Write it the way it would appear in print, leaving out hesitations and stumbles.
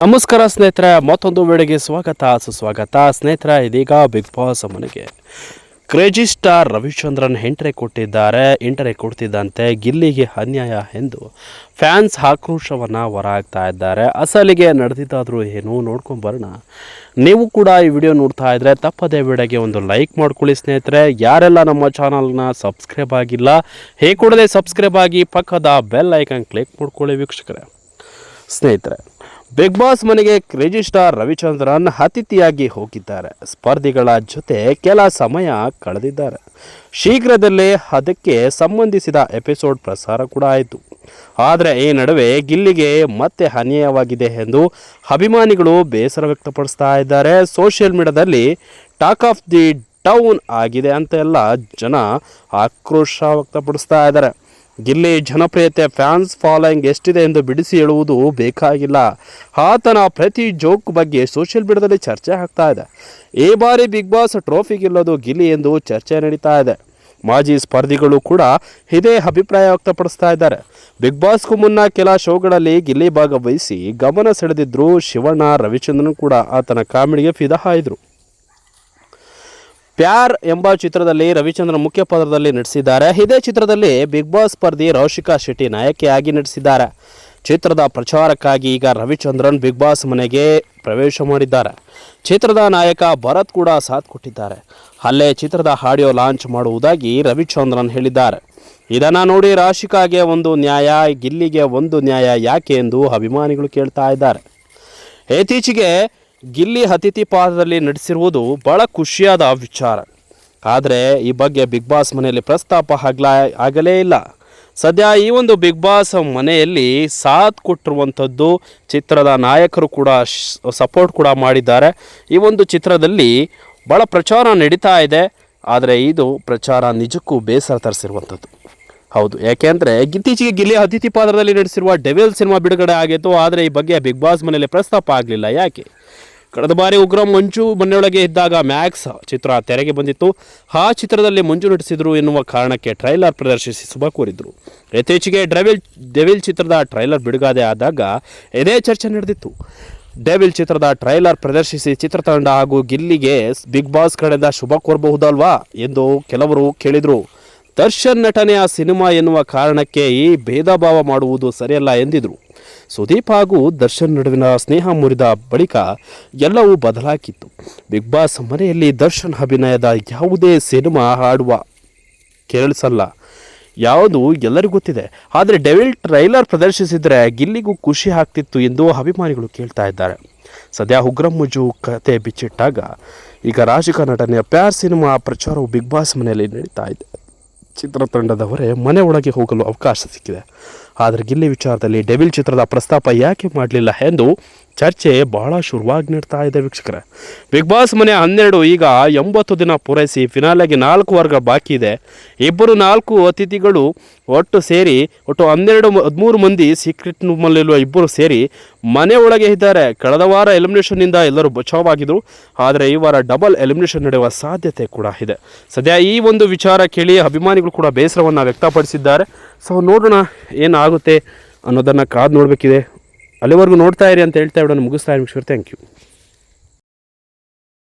ನಮಸ್ಕಾರ ಸ್ನೇಹಿತರೆ, ಮತ್ತೊಂದು ವಿಡಿಯೋಗೆ ಸುಸ್ವಾಗತ. ಸ್ನೇಹಿತರೆ, ಇದೀಗ ಬಿಗ್ ಬಾಸ್ ಮನೆಗೆ ಕ್ರೇಜಿ ಸ್ಟಾರ್ ರವಿಚಂದ್ರನ್ ಎಂಟ್ರಿ ಕೊಡ್ತಿದ್ದಂತೆ ಗಿಲ್ಲಿಗೆ ಅನ್ಯಾಯ ಎಂದು ಫ್ಯಾನ್ಸ್ ಆಕ್ರೋಶವನ್ನು ಹೊರಹಾಕ್ತಾ ಇದ್ದಾರೆ. ಅಸಲಿಗೆ ನಡೆದಿದ್ದಾದರೂ ಏನು ನೋಡ್ಕೊಂಬರೋಣ. ನೀವು ಕೂಡ ಈ ವಿಡಿಯೋ ನೋಡ್ತಾ ಇದ್ದರೆ ತಪ್ಪದೇ ವಿಡಿಯೋಗೆ ಒಂದು ಲೈಕ್ ಮಾಡ್ಕೊಳ್ಳಿ. ಸ್ನೇಹಿತರೆ, ಯಾರೆಲ್ಲ ನಮ್ಮ ಚಾನಲ್ನ ಸಬ್ಸ್ಕ್ರೈಬ್ ಆಗಿಲ್ಲ ಕೂಡಲೇ ಸಬ್ಸ್ಕ್ರೈಬ್ ಆಗಿ ಪಕ್ಕದ ಬೆಲ್ ಐಕಾನ್ ಕ್ಲಿಕ್ ಮಾಡ್ಕೊಳ್ಳಿ ವೀಕ್ಷಕರೇ. ಸ್ನೇಹಿತರೆ, ಬಿಗ್ ಬಾಸ್ ಮನೆಗೆ ಕ್ರೇಜಿ ಸ್ಟಾರ್ ರವಿಚಂದ್ರನ್ ಅತಿಥಿಯಾಗಿ ಹೋಗಿದ್ದಾರೆ. ಸ್ಪರ್ಧಿಗಳ ಜೊತೆ ಕೆಲ ಸಮಯ ಕಳೆದಿದ್ದಾರೆ. ಶೀಘ್ರದಲ್ಲೇ ಅದಕ್ಕೆ ಸಂಬಂಧಿಸಿದ ಎಪಿಸೋಡ್ ಪ್ರಸಾರ ಕೂಡ ಆಯಿತು. ಆದರೆ ಈ ನಡುವೆ ಗಿಲ್ಲಿಗೆ ಮತ್ತೆ ಅನ್ಯಾಯವಾಗಿದೆ ಎಂದು ಅಭಿಮಾನಿಗಳು ಬೇಸರ ವ್ಯಕ್ತಪಡಿಸ್ತಾ ಇದ್ದಾರೆ. ಸೋಷಿಯಲ್ ಮೀಡಿಯಾದಲ್ಲಿ ಟಾಕ್ ಆಫ್ ದಿ ಟೌನ್ ಆಗಿದೆ ಅಂತೆಲ್ಲ ಜನ ಆಕ್ರೋಶ ವ್ಯಕ್ತಪಡಿಸ್ತಾ ಇದ್ದಾರೆ. ಗಿಲ್ಲಿ ಜನಪ್ರಿಯತೆ, ಫ್ಯಾನ್ಸ್ ಫಾಲೋಯಿಂಗ್ ಎಷ್ಟಿದೆ ಎಂದು ಬಿಡಿಸಿ ಹೇಳುವುದು ಬೇಕಾಗಿಲ್ಲ. ಆತನ ಪ್ರತಿ ಜೋಕ್ ಬಗ್ಗೆ ಸೋಷಿಯಲ್ ಮೀಡಿಯಾದಲ್ಲಿ ಚರ್ಚೆ ಆಗ್ತಾ ಇದೆ. ಈ ಬಾರಿ ಬಿಗ್ ಬಾಸ್ ಟ್ರೋಫಿ ಗೆಲ್ಲೋದು ಗಿಲ್ಲಿ ಎಂದು ಚರ್ಚೆ ನಡೀತಾ ಇದೆ. ಮಾಜಿ ಸ್ಪರ್ಧಿಗಳು ಕೂಡ ಇದೇ ಅಭಿಪ್ರಾಯ ವ್ಯಕ್ತಪಡಿಸ್ತಾ ಇದ್ದಾರೆ. ಬಿಗ್ ಬಾಸ್ಗೂ ಮುನ್ನ ಕೆಲ ಶೋಗಳಲ್ಲಿ ಗಿಲ್ಲಿ ಭಾಗವಹಿಸಿ ಗಮನ ಸೆಳೆದಿದ್ರು. ಶಿವಣ್ಣ, ರವಿಚಂದ್ರನ್ ಕೂಡ ಆತನ ಕಾಮಿಡಿಗೆ ಫಿದಾ ಆಯಿದ್ರು. ಪ್ಯಾರ್ ಎಂಬ ಚಿತ್ರದಲ್ಲಿ ರವಿಚಂದ್ರನ್ ಮುಖ್ಯ ಪಾತ್ರದಲ್ಲಿ ನಟಿಸಿದ್ದಾರೆ. ಇದೇ ಚಿತ್ರದಲ್ಲಿ ಬಿಗ್ ಬಾಸ್ ಸ್ಪರ್ಧಿ ರೌಶಿಕಾ ಶೆಟ್ಟಿ ನಾಯಕಿಯಾಗಿ ನಟಿಸಿದ್ದಾರೆ. ಚಿತ್ರದ ಪ್ರಚಾರಕ್ಕಾಗಿ ಈಗ ರವಿಚಂದ್ರನ್ ಬಿಗ್ ಬಾಸ್ ಮನೆಗೆ ಪ್ರವೇಶ ಮಾಡಿದ್ದಾರೆ. ಚಿತ್ರದ ನಾಯಕ ಭರತ್ ಕೂಡ ಸಾಥ್ ಕೊಟ್ಟಿದ್ದಾರೆ. ಅಲ್ಲೇ ಚಿತ್ರದ ಆಡಿಯೋ ಲಾಂಚ್ ಮಾಡುವುದಾಗಿ ರವಿಚಂದ್ರನ್ ಹೇಳಿದ್ದಾರೆ. ಇದನ್ನು ನೋಡಿ ರೌಶಿಕಾಗೆ ಒಂದು ನ್ಯಾಯ, ಗಿಲ್ಲಿಗೆ ಒಂದು ನ್ಯಾಯ ಯಾಕೆ ಎಂದು ಅಭಿಮಾನಿಗಳು ಕೇಳ್ತಾ ಇದ್ದಾರೆ. ಇತ್ತೀಚೆಗೆ ಗಿಲ್ಲಿ ಅತಿಥಿ ಪಾತ್ರದಲ್ಲಿ ನಟಿಸಿರುವುದು ಬಹಳ ಖುಷಿಯಾದ ವಿಚಾರ. ಆದರೆ ಈ ಬಗ್ಗೆ ಬಿಗ್ ಬಾಸ್ ಮನೆಯಲ್ಲಿ ಪ್ರಸ್ತಾಪ ಆಗಲೇ ಇಲ್ಲ. ಸದ್ಯ ಈ ಒಂದು ಬಿಗ್ ಬಾಸ್ ಮನೆಯಲ್ಲಿ ಸಾಥ್ ಕೊಟ್ಟಿರುವಂಥದ್ದು ಚಿತ್ರದ ನಾಯಕರು ಕೂಡ ಸಪೋರ್ಟ್ ಕೂಡ ಮಾಡಿದ್ದಾರೆ. ಈ ಒಂದು ಚಿತ್ರದಲ್ಲಿ ಭಾಳ ಪ್ರಚಾರ ನಡೀತಾ ಇದೆ. ಆದರೆ ಇದು ಪ್ರಚಾರ ನಿಜಕ್ಕೂ ಬೇಸರ ತರಿಸಿರುವಂಥದ್ದು. ಹೌದು, ಯಾಕೆಂದರೆ ಇತ್ತೀಚೆಗೆ ಗಿಲ್ಲಿ ಅತಿಥಿ ಪಾತ್ರದಲ್ಲಿ ನಟಿಸಿರುವ ಡೆವಿಲ್ ಸಿನಿಮಾ ಬಿಡುಗಡೆ ಆಗಿತ್ತು. ಆದರೆ ಈ ಬಗ್ಗೆ ಬಿಗ್ ಬಾಸ್ ಮನೆಯಲ್ಲಿ ಪ್ರಸ್ತಾಪ ಆಗಲಿಲ್ಲ. ಯಾಕೆ? ಕಳೆದ ಬಾರಿ ಉಗ್ರ ಮಂಜು ಮನೆಯೊಳಗೆ ಇದ್ದಾಗ ಮ್ಯಾಕ್ಸ್ ಚಿತ್ರ ತೆರೆಗೆ ಬಂದಿತ್ತು. ಆ ಚಿತ್ರದಲ್ಲಿ ಮಂಜು ನಟಿಸಿದರು ಎನ್ನುವ ಕಾರಣಕ್ಕೆ ಟ್ರೈಲರ್ ಪ್ರದರ್ಶಿಸಿ ಶುಭ ಕೋರಿದ್ರು. ಇತ್ತೀಚೆಗೆ ಡೆವಿಲ್ ಚಿತ್ರದ ಟ್ರೈಲರ್ ಬಿಡುಗಡೆ ಆದಾಗ ಇದೇ ಚರ್ಚೆ ನಡೆದಿತ್ತು. ಡೆವಿಲ್ ಚಿತ್ರದ ಟ್ರೈಲರ್ ಪ್ರದರ್ಶಿಸಿ ಚಿತ್ರತಂಡ ಹಾಗೂ ಗಿಲ್ಲಿಗೆ ಬಿಗ್ ಬಾಸ್ ಕಡೆಯಿಂದ ಶುಭ ಕೋರಬಹುದಲ್ವಾ ಎಂದು ಕೆಲವರು ಕೇಳಿದರು. ದರ್ಶನ್ ನಟನೆಯ ಸಿನಿಮಾ ಎನ್ನುವ ಕಾರಣಕ್ಕೆ ಈ ಭೇದ ಭಾವ ಮಾಡುವುದು ಸರಿಯಲ್ಲ ಎಂದಿದ್ರು. ಸುದೀಪ್ ಹಾಗೂ ದರ್ಶನ್ ನಡುವಿನ ಸ್ನೇಹ ಮುರಿದ ಬಳಿಕ ಎಲ್ಲವೂ ಬದಲಾಗಿತ್ತು. ಬಿಗ್ ಬಾಸ್ ಮನೆಯಲ್ಲಿ ದರ್ಶನ್ ಅಭಿನಯದ ಯಾವುದೇ ಸಿನಿಮಾ ಹಾಡುವ ಕೇಳಿಸಲ್ಲ, ಯಾವುದು ಎಲ್ಲರಿಗೂ ಗೊತ್ತಿದೆ. ಆದರೆ ಡೆವಿಲ್ ಟ್ರೈಲರ್ ಪ್ರದರ್ಶಿಸಿದರೆ ಗಿಲ್ಲಿಗೂ ಖುಷಿ ಆಗ್ತಿತ್ತು ಎಂದು ಅಭಿಮಾನಿಗಳು ಕೇಳ್ತಾ ಇದ್ದಾರೆ. ಸದ್ಯ ಉಗ್ರ ಮಂಜು ಕತೆ ಬಿಚ್ಚಿಟ್ಟಾಗ ಈಗ ರಾಜಕೀಯ ನಟನೆಯ ಪ್ಯಾರ್ ಸಿನಿಮಾ ಪ್ರಚಾರವು ಬಿಗ್ ಬಾಸ್ ಮನೆಯಲ್ಲಿ ನಡೀತಾ ಇದೆ. ಚಿತ್ರತಂಡದವರೇ ಮನೆ ಒಳಗೆ ಹೋಗಲು ಅವಕಾಶ ಸಿಕ್ಕಿದೆ. ಆದರೆ ಗಿಲ್ಲಿ ವಿಚಾರದಲ್ಲಿ ಡೆವಿಲ್ ಚಿತ್ರದ ಪ್ರಸ್ತಾಪ ಯಾಕೆ ಮಾಡಲಿಲ್ಲ ಎಂದು ಚರ್ಚೆ ಬಹಳ ಶುರುವಾಗಿ ನೀಡ್ತಾ ಇದೆ ವೀಕ್ಷಕರೇ. ಬಿಗ್ ಬಾಸ್ ಮನೆ 12 ಈಗ 80 ದಿನ ಪೂರೈಸಿ ಫಿನಾಲೆಗೆ 4 ವಾರಗಳು ಬಾಕಿ ಇದೆ. 4 ಅತಿಥಿಗಳು ಒಟ್ಟು 13 ಮಂದಿ ಸೀಕ್ರೆಟ್ ರೂಮಲ್ಲಿರುವ ಇಬ್ಬರು ಸೇರಿ ಮನೆ ಒಳಗೆ ಇದ್ದಾರೆ. ಕಳೆದ ವಾರ ಎಲಿಮಿನೇಷನ್ನಿಂದ ಎಲ್ಲರೂ ಬಚಾವಾಗಿದ್ದರು. ಆದರೆ ಈ ವಾರ ಡಬಲ್ ಎಲಿಮಿನೇಷನ್ ನಡೆಯುವ ಸಾಧ್ಯತೆ ಕೂಡ ಇದೆ. ಸದ್ಯ ಈ ಒಂದು ವಿಚಾರ ಕೇಳಿ ಅಭಿಮಾನಿಗಳು ಕೂಡ ಬೇಸರವನ್ನು ವ್ಯಕ್ತಪಡಿಸಿದ್ದಾರೆ. ಸೊ ನೋಡೋಣ ಏನಾಗುತ್ತೆ ಅನ್ನೋದನ್ನು ಕಾದು ನೋಡಬೇಕಿದೆ. ಅಲ್ಲಿವರೆಗೂ ನೋಡ್ತಾ ಇರಿ ಅಂತ ಹೇಳ್ತಾ ಇರೋಣ. ಮುಗಿಸ್ತಾ ಇರಿ. Thank you.